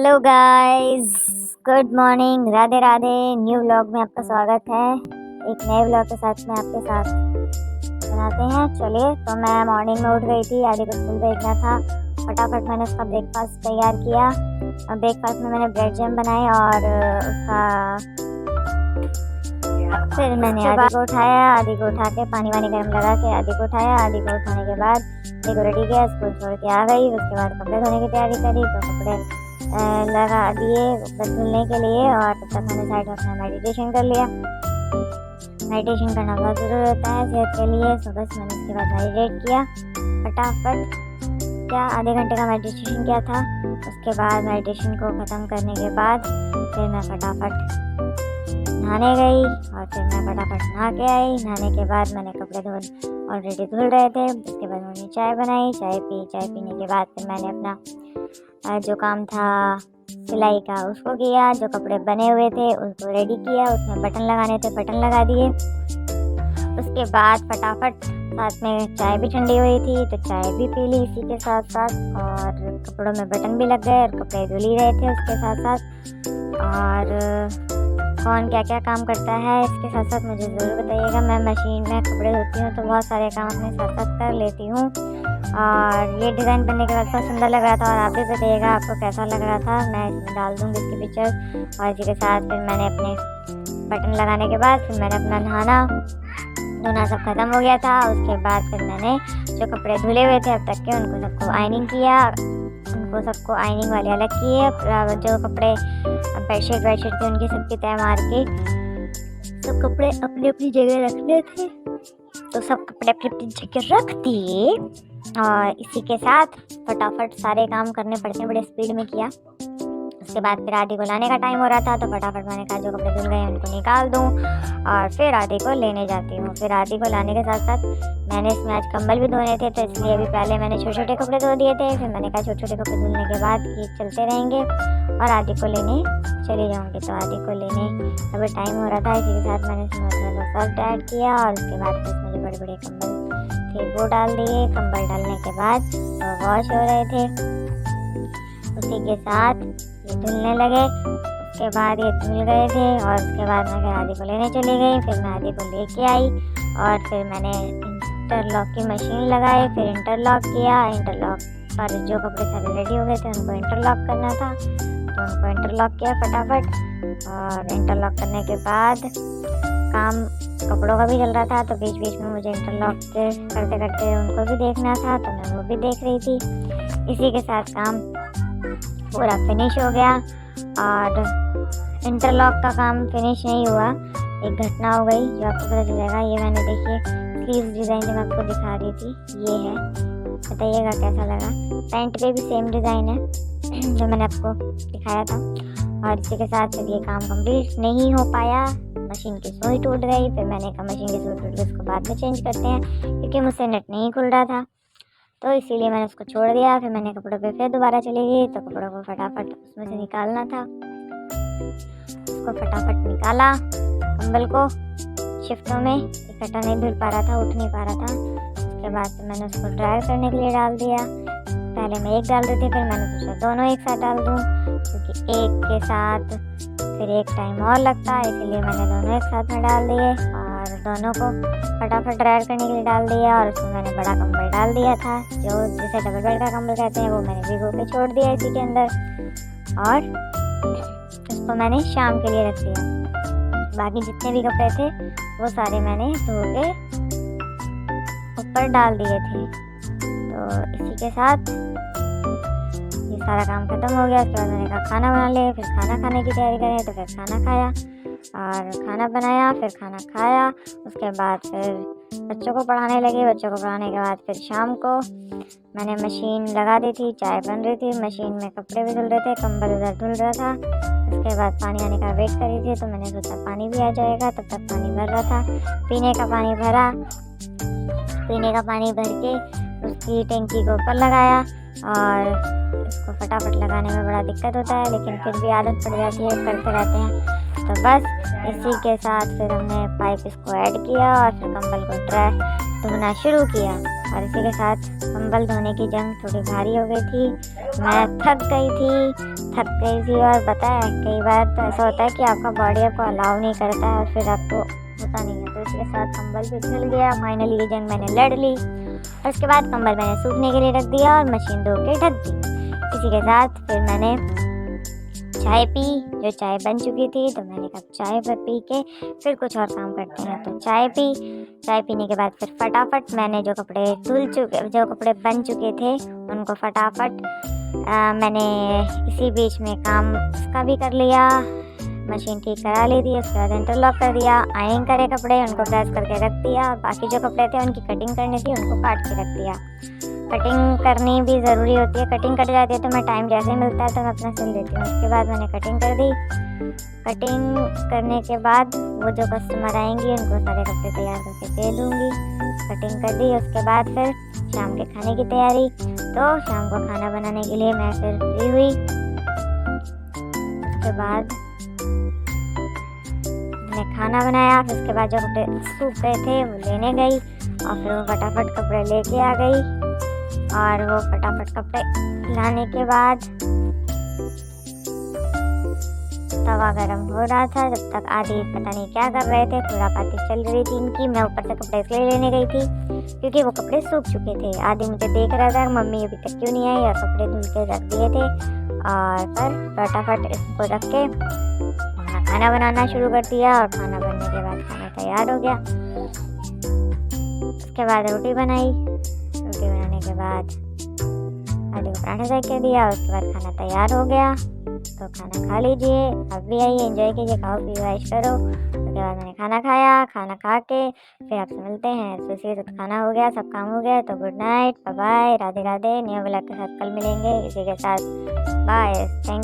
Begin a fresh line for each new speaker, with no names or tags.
Hello guys, good morning, Radhe Radhe. New vlog में आपका स्वागत है। एक नए व्लॉग के साथ में आपके साथ बनाते हैं। चलिए, तो मैं मॉर्निंग में उठ गई थी, आदि को स्कूल भेजना था। फटाफट मैंने उसका ब्रेकफास्ट तैयार किया और ब्रेकफास्ट में मैंने ब्रेड जैम बनाए और फिर मैंने आदि को उठाया। आदि को उठा के पानी वानी गर्म लगा के आदि को उठाया। आदि को उठाने के बाद आदि को रेडी किया, स्कूल छोड़ के आ गई। उसके बाद कपड़े धोने की तैयारी करी, तो कपड़े लगा दिए धुलने के लिए और तब तक मैंने साइड में अपना मेडिटेशन कर लिया। मेडिटेशन करना बहुत ज़रूरी होता है सेहत के लिए। सो बस मैंने उसके बाद मेडिटेट किया फटाफट। क्या आधे घंटे का मेडिटेशन किया था। उसके बाद मेडिटेशन को ख़त्म करने के बाद फिर मैं फटाफट नहाने गई और फिर मैं फटाफट नहा के आई। नहाने के बाद मैंने कपड़े ऑलरेडी धुल रहे थे। उसके बाद मैंने चाय बनाई, चाय पी। चाय पीने के बाद फिर मैंने अपना जो काम था सिलाई का उसको किया। जो कपड़े बने हुए थे उसको रेडी किया, उसमें बटन लगाने थे बटन लगा दिए। उसके बाद फटाफट साथ में चाय भी ठंडी हुई थी तो चाय भी पी ली इसी के साथ साथ, और कपड़ों में बटन भी लग गए और कपड़े धुल ही रहे थे उसके साथ साथ। और कौन क्या क्या काम करता है इसके साथ साथ मुझे ज़रूर बताइएगा। मैं मशीन में कपड़े धोती हूँ तो बहुत सारे काम अपने साथ साथ कर लेती हूँ। और ये डिज़ाइन बनने के बाद बहुत सुंदर लग रहा था और आप भी बताइएगा आपको कैसा लग रहा था। मैं इसमें डाल दूँगी इसकी पिक्चर। और इसी के साथ फिर मैंने अपने बटन लगाने के बाद फिर मैंने अपना धोना सब खत्म हो गया था। उसके बाद फिर मैंने जो कपड़े धुले हुए थे अब तक के उनको सबको आयनिंग किया। उनको सबको आयनिंग वाले अलग किए। जो कपड़े बेडशीट थी उनकी सबकी तय मार के सब कपड़े अपनी अपनी जगह रखने थे तो सब कपड़े अपनी अपनी जगह रख दिए। और इसी के साथ फटाफट सारे काम करने पड़ते हैं, बड़े स्पीड में किया। उसके बाद फिर आदि को लाने का टाइम हो रहा था तो फटाफट मैंने कहा जो कपड़े धुल गए उनको निकाल दूँ और फिर आदि को लेने जाती हूँ। फिर आदि को लाने के साथ साथ मैंने इसमें आज कंबल भी धोने थे तो इसलिए अभी पहले मैंने छोटे छोटे कपड़े धो दिए थे। फिर मैंने कहा छोटे छोटे कपड़े धुलने के बाद ये चलते रहेंगे और आदि को लेने चली जाऊँगी। तो आदि को लेने अभी टाइम हो रहा था, इसी के साथ मैंने इसमें थोड़ा सा सर्फ ऐड किया और उसके बाद फिर इसमें जो बड़े बड़े कंबल थे वो डाल दिए। कंबल डालने के बाद तो वॉश हो रहे थे, उसी के साथ ये धुलने लगे। उसके बाद ये धुल गए थे और उसके बाद मैं फिर आदि को लेने चली गई। फिर मैं आदि को लेके आई और फिर मैंने इंटरलॉक की मशीन लगाई, फिर इंटरलॉक किया। इंटरलॉक पर जो कपड़े सारे रेडी हो गए थे उनको इंटरलॉक करना था तो उनको इंटरलॉक किया फटाफट। और इंटरलॉक करने के बाद काम कपड़ों का भी चल रहा था तो बीच बीच में मुझे इंटरलॉक करते करते उनको भी देखना था तो मैं वो भी देख रही थी। इसी के साथ काम पूरा फिनिश हो गया। और इंटरलॉक का काम फिनिश नहीं हुआ, एक घटना हो गई जो आपको पता चलेगा। ये मैंने देखिए स्लीव्स डिज़ाइन जो मैं आपको दिखा रही थी ये है, बताइएगा कैसा लगा। पैंट पे भी सेम डिज़ाइन है जो मैंने आपको दिखाया था। और इसी के साथ फिर ये काम कंप्लीट नहीं हो पाया, मशीन की सुई टूट गई। फिर मैंने कहा मशीन की सुई टूट गई उसको बाद में चेंज करते हैं क्योंकि मुझसे नेट नहीं खुल रहा था तो इसीलिए मैंने उसको छोड़ दिया। फिर मैंने कपड़ों पे फिर दोबारा चली गई तो कपड़ों को फटाफट उसमें से निकालना था। उसको फटाफट निकाला, कंबल को शिफ्टों में इकट्ठा नहीं धुल पा रहा था, उठ नहीं पा रहा था। उसके बाद मैंने उसको ड्राई करने के लिए डाल दिया। पहले मैं एक डाल रही थी, फिर मैंने सोचा दोनों एक साथ डाल दूँ क्योंकि एक के साथ फिर एक टाइम और लगता है, इसीलिए मैंने दोनों एक साथ में डाल दिए और दोनों को फटाफट ड्राई करने के लिए डाल दिया। और उसमें मैंने बड़ा कंबल डाल दिया था जो जिसे डबल बेड का कंबल कहते हैं, वो मैंने भिगो के छोड़ दिया इसी के अंदर और उसको मैंने शाम के लिए रख दिया। बाकी जितने भी कपड़े थे वो सारे मैंने धो के ऊपर डाल दिए थे। तो इसी के साथ ये सारा काम खत्म हो गया। उसके बाद मैंने कहा खाना बना ले, फिर खाना खाने की तैयारी करें तो फिर खाना खाया और खाना बनाया, फिर खाना खाया। उसके बाद फिर बच्चों को पढ़ाने लगे। बच्चों को पढ़ाने के बाद फिर शाम को मैंने मशीन लगा दी थी, चाय बन रही थी, मशीन में कपड़े भी धुल रहे थे, कंबल उधर धुल रहा था। उसके बाद पानी आने का वेट कर रही थी तो मैंने सोचा पानी भी आ जाएगा, तब तक पानी भर रहा था। पीने का पानी भरा, पीने का पानी भर के उसकी टंकी को ऊपर लगाया और इसको फटाफट लगाने में बड़ा दिक्कत होता है लेकिन फिर भी आदत पड़ जाती है, करते रहते हैं। तो बस इसी के साथ फिर हमने पाइप इसको ऐड किया और फिर कंबल को धोना शुरू किया। और इसी के साथ कंबल धोने की जंग थोड़ी भारी हो गई थी, मैं थक गई थी थक गई थी। और पता है कई बार तो ऐसा होता है कि आपका बॉडी आपको अलाउ नहीं करता है और फिर आपको होता नहीं है, तो इसके साथ कंबल भी उछल गया। फाइनली ये जंग मैंने लड़ ली और उसके बाद कंबल मैंने सूखने के लिए रख दिया और मशीन धो के ढक दी। इसी के साथ फिर मैंने चाय पी, जो चाय बन चुकी थी, तो मैंने कहा चाय पर पी के फिर कुछ और काम करते हैं, तो चाय पी। चाय पीने के बाद फिर फटाफट मैंने जो कपड़े बन चुके थे उनको फटाफट मैंने इसी बीच में काम उसका भी कर लिया, मशीन ठीक करा ली थी। उसके बाद इंटरलॉक कर दिया, आयरन करे कपड़े, उनको प्रेस करके रख दिया। और बाकी जो कपड़े थे उनकी कटिंग करनी थी, उनको काट के रख दिया। कटिंग करनी भी ज़रूरी होती है, कटिंग कट जाती है तो मैं टाइम जैसे मिलता है तो मैं अपना सिल देती हूँ। उसके बाद मैंने कटिंग कर दी। कटिंग करने के बाद वो जो कस्टमर आएंगी उनको सारे कपड़े तैयार करके दे दूँगी। कटिंग कर दी। उसके बाद फिर शाम के खाने की तैयारी। तो शाम को खाना बनाने के लिए मैं फिर फ्री हुई। उसके बाद मैंने खाना बनाया। फिर उसके बाद जो कपड़े सूख गए थे वो लेने गई और फिर वो फटाफट कपड़े लेके आ गई। और वो फटाफट कपड़े लाने के बाद तवा गरम हो रहा था, जब तक आदि पता नहीं क्या कर रहे थे, थोड़ा बातें चल रही थी इनकी। मैं ऊपर से कपड़े इसलिए लेने गई थी क्योंकि वो कपड़े सूख चुके थे। आदि मुझे देख रहा था मम्मी अभी तक क्यों नहीं आई, और कपड़े धुल के रख दिए थे। और फिर फटाफट इसको रख के अपना खाना बनाना शुरू कर दिया। और खाना बनने के बाद खाना तैयार हो गया। उसके बाद रोटी बनाई। रोटी बनाने के बाद आलू को पराठा सेक के दिया। उसके बाद खाना तैयार हो गया, तो खाना खा लीजिए। आप भी आइए, एंजॉय कीजिए, खाओ पियो ऐश करो। उसके बाद मैंने खाना खाया। खाना खा के फिर आपसे मिलते हैं। तो खाना हो गया, सब काम हो गया, तो good night, bye bye, Radhe Radhe. New blog के साथ कल मिलेंगे। इसी के साथ बाय, थैंक